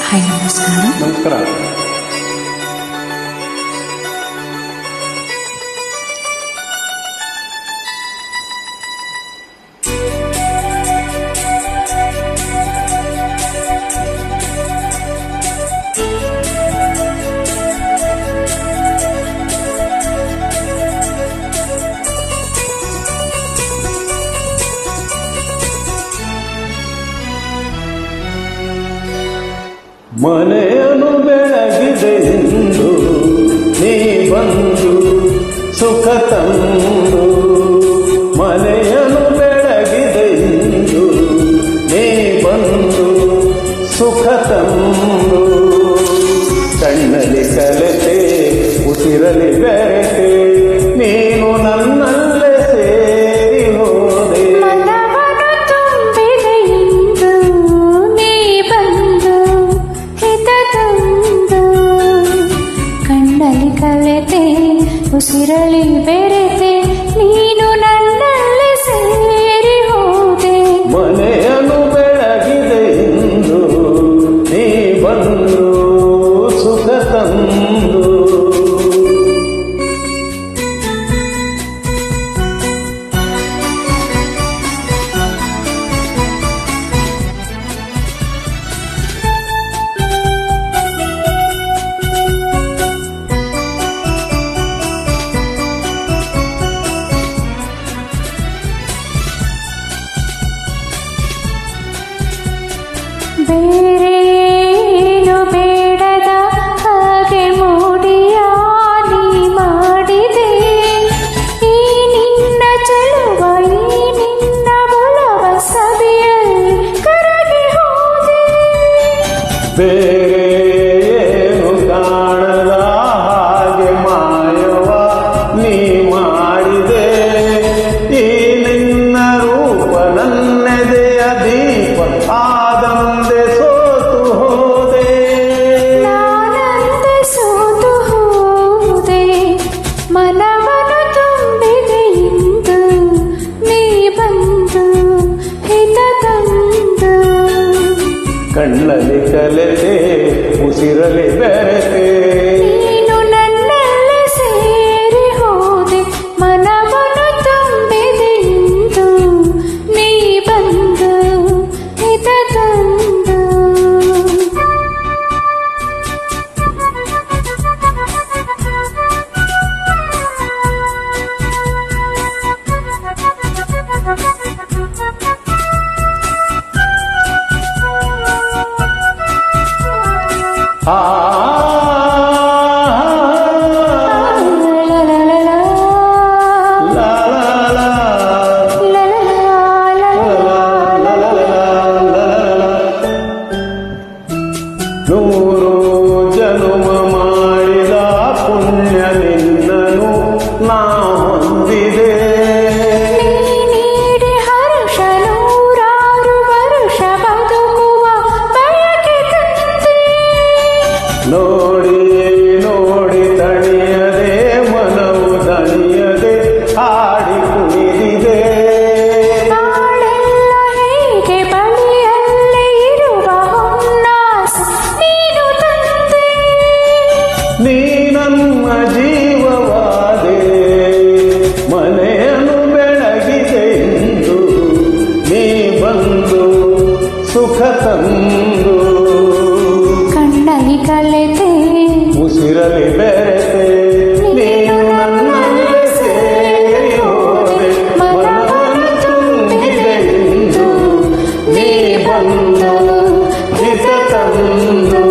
Hi ನಮಸ್ಕಾರ. ನಮಸ್ಕಾರ. ಮನೆಯನ್ನು ಬೆಳಗಿದೆ ಎಂದು ನೀ ಬಂದು ಸುಖ ತಂದು, ಮನೆಯನ್ನು ಬೆಳಗಿದೆ ಎಂದು ನೀ ಬಂದು ಸುಖ ತಂದು, ಕಣ್ಣಲ್ಲಿ ಕಲೆತೆ ಉಸಿರಲಿ ಬೆರೆತೆ ನೀನು ನನ್ನಲ್ಲೇ ಸೇರಿ ಹೋದೆ. ಕಲೆತೆ ಉಸಿರಳಿ ಬೆರೆತೆ ನೀನು ನನ್ನಲ್ಲಿ ಸೇರಿ ಹೋದೆ. ಮನೆಯನ್ನು ಬೆಳಗಿದೆ ಎಂದು ನೀ ಬಂದು ಸುಖ ತಂದು, ಬೇರೇನು ಬೇಡದ ಹಾಗೆ ಮೂಡಿಯ ನೀ ಮಾಡಿದೆ. ಈ ನಿನ್ನ ಚೆಲುವ ಈ ನಿನ್ನ ಒಲವ ಸವಿಯಲ್ಲಿ ಕರಗಿ ಹೋದೆ. ಬೇರೇನು ಕಾಣದ ಹಾಗೆ ಮಾಯವ ನೀ ಮಾಡಿದೆ. ಈ ನಿನ್ನ ರೂಪ ನನ್ನೆದೆಯ ದೀಪ ಆದಂದೆ ಸೋತು ಹೋದೆ. ನಾನಂದೆ ಸೋತು ಹೋದೆ. ಮನವನ್ನು ತುಂಬಿದೆ ಇಂದು ನೀ ಬಂದು ಹಿತ ತಂದು, ಕಣ್ಣಲ್ಲಿ ಕಲೆತೆ ಉಸಿರಲಿ ಬೆರೆತೆ ನೀನು ನನ್ನಲ್ಲಿ ಸೇರಿ ಹೋದೆ. ಮನವನ್ನು ತುಂಬಿದೆ ಇಂದು ನೀ ಬಂದು ಹಿತ ತಂದು. ಆ ನೂರು ಜನುಮ ಮಾಡಿದ ಪುಣ್ಯ ನಿನ್ನನು ನಾ ಹೊಂದಿದೆ. ನೀಡಿ ಹರುಷ ನೂರಾರು ವರುಷ ಬದುಕುವ ಬಯಕೆ ತಂದೆ. ನೋಡಿ ನೋಡಿ ತಣಿಯದೆ ಮನವು ದಣಿಯದೆ ಹಾಡಿ ಕುಣಿದಿದೆ. ನಾಳೆಲ್ಲ ಹೇಗೆ ಬಳಿಯಲ್ಲೇ ಇರುವ ಹುನ್ನಾಸ ನೀನು ತಂದೆ. ನೀ ನಮ್ಮ ಜೀವವಾದೆ. ಮನೆಯನ್ನು ಬೆಳಗಿದೆ ಎಂದು ನೀ ಬಂದು ಸುಖ ತಂದು, ಕಣ್ಣಲ್ಲಿ ಕಲೆತೆ ಉಸಿರಲಿ ಬೆರೆತೆ ನೀನು ನನ್ನಲ್ಲಿ ಸೇರಿ ಹೋದೆ. ಮನವನ್ನು ತುಂಬಿದೆ ಎಂದು ನೀ ಬಂದು ಹಿತ ತಂದು.